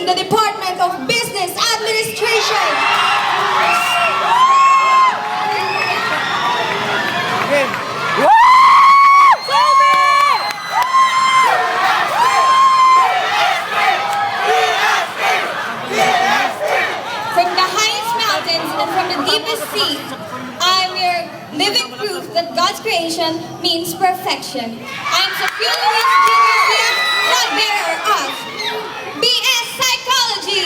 the Department of Business Administration. From the highest mountains and from the deepest sea, I'm your living proof that God's creation means perfection. I'm Sophia Louise Jr., God bearer of BS Psychology.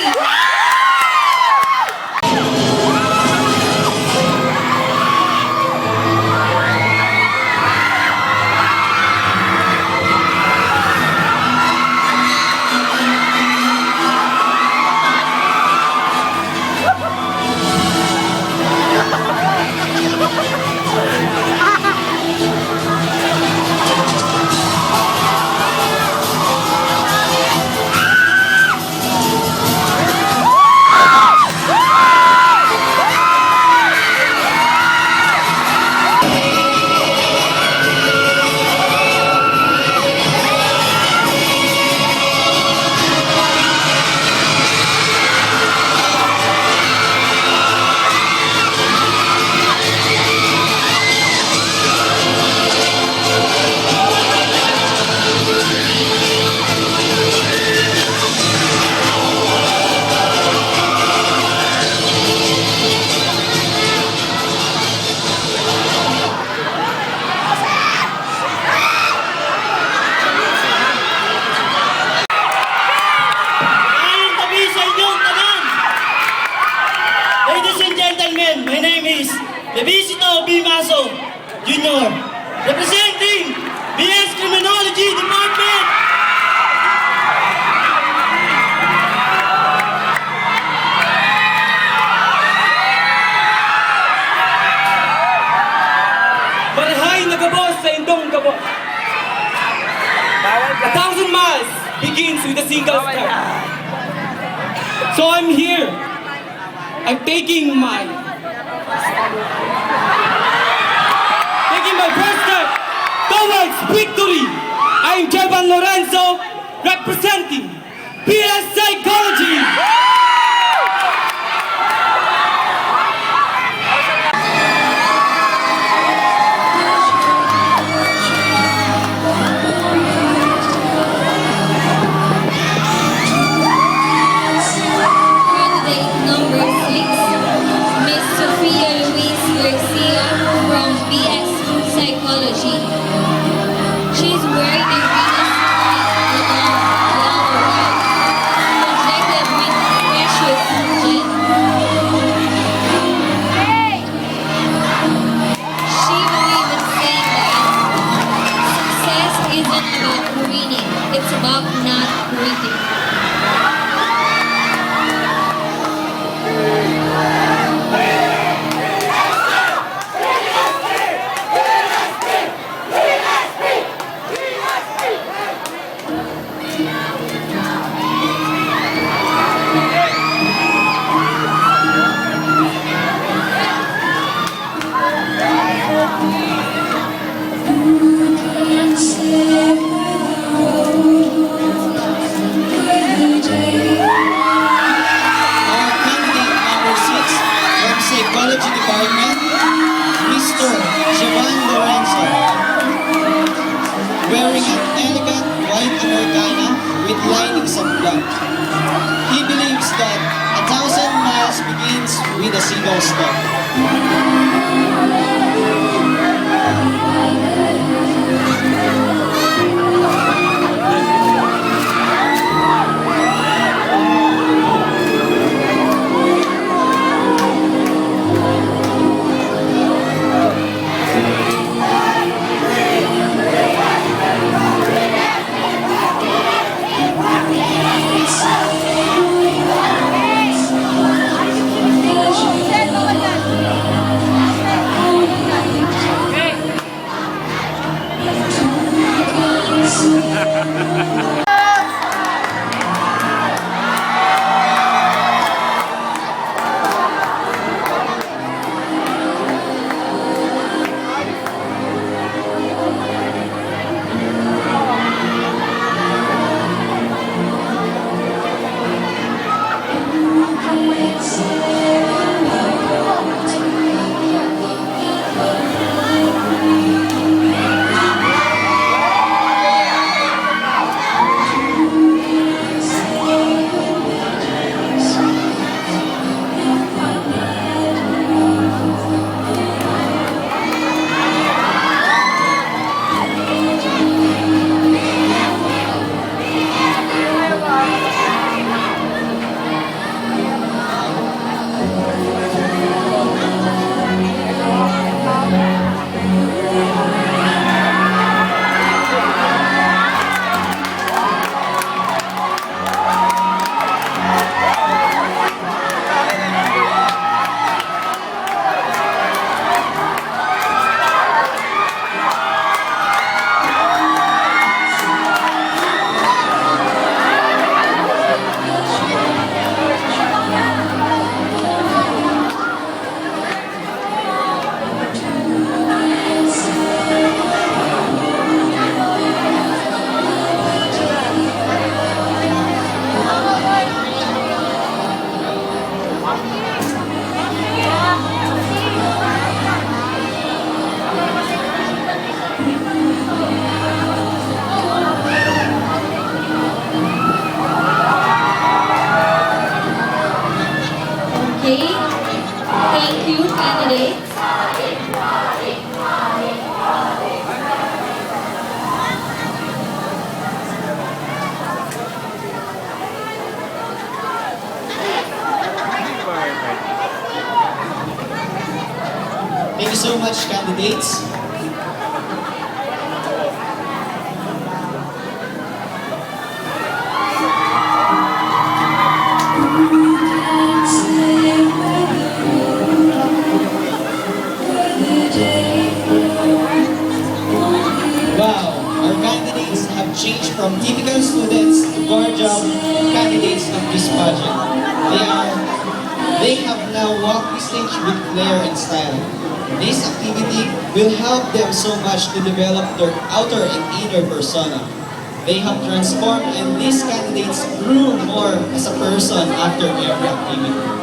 My name is Levisito B. Maso, Jr., representing BS Criminology Department. Barahay na gabos sa indong gabos. 1,000 miles begins with a single step. So I'm here. I'm taking my first step towards victory. I'm Jevan Lorenzo, representing BS Psychology. Candidate number 6, Miss Sophia Louise Garcia from BS Psychology. She's wearing a Venus flower projected with precious gem. She believes in saying that success isn't about winning, it's about not quitting. Psychology Department, Mr. Jevan Lorenzo, wearing an elegant white Americana with linings of black. He believes that 1,000 miles begins with a single step. Thank you so much, candidates. Wow, our candidates have changed from typical students to core job candidates of this pageant. They have now walked the stage with flair and style. This activity will help them so much to develop their outer and inner persona. They have transformed and these candidates grew more as a person after every activity.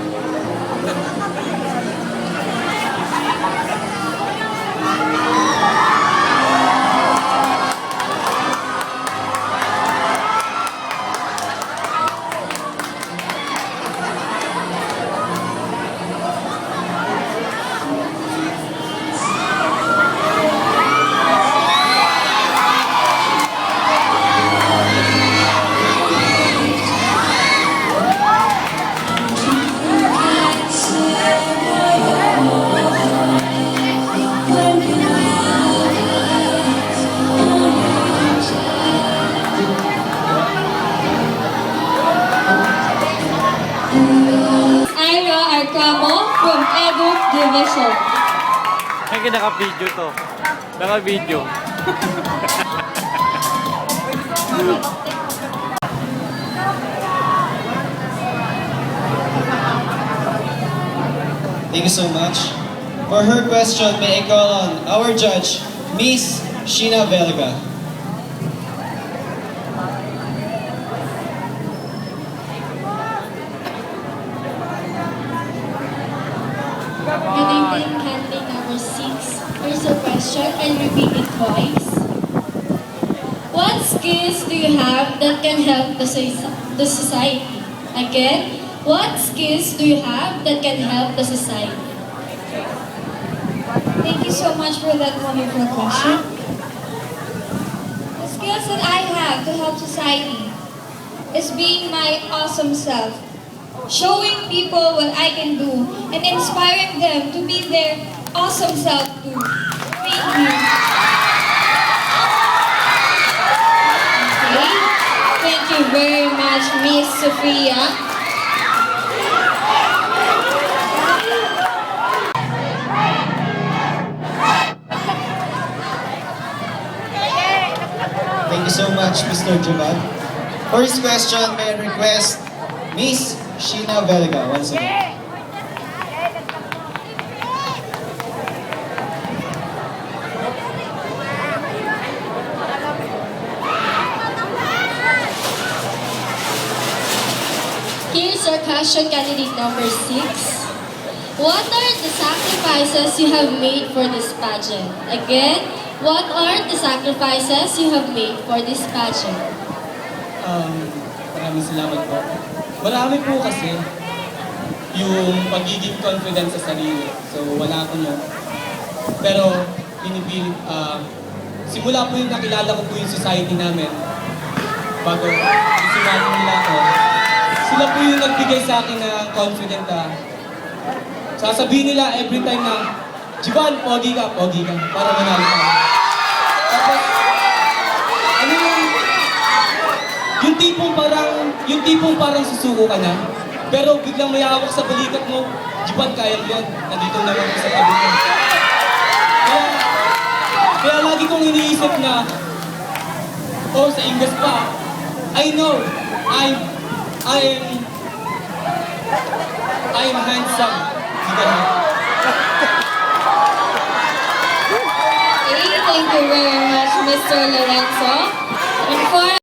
Ira Arcamo from Edu Division. Ay, naka-video to. Naka-video. Thank you so much. For her question, may I call on our judge, Miss Sheena Velga. Good evening, candidate number 6. Here's your question. I'll repeat it twice. What skills do you have that can help the society? Again, what skills do you have that can help the society? Thank you so much for that wonderful question. The skills that I have to help society is being my awesome self, showing people what I can do, and inspiring them to be their awesome self too. Thank you. Okay. Thank you very much, Miss Sophia. Thank you so much, Mr. Jabal. For his question, may I request Miss Sheena Velga once again. Here's your question, candidate number 6. What are the sacrifices you have made for this pageant? Again, what are the sacrifices you have made for this pageant? Maraming salamat po. Marami po kasi yung pagiging confident sa sarili. So, wala ko no. Pero, pinipili, simula po yung nakilala ko po yung society namin. Bago sumali nila ako. Sila po yung nagbigay sa akin na confident sasabihin nila every time na, Jivan, pogi ka, para manalo ka. Tapos, ano yung tipong parang susuko ka na, pero biglang may hawak sa balikat mo, Jivan, kaya mo yan, nandito naman ako sa tabi mo. Kaya lagi kong iniisip na, sa English pa, I know, I am handsome. Okay, thank you very much, Mr. Lorenzo. And for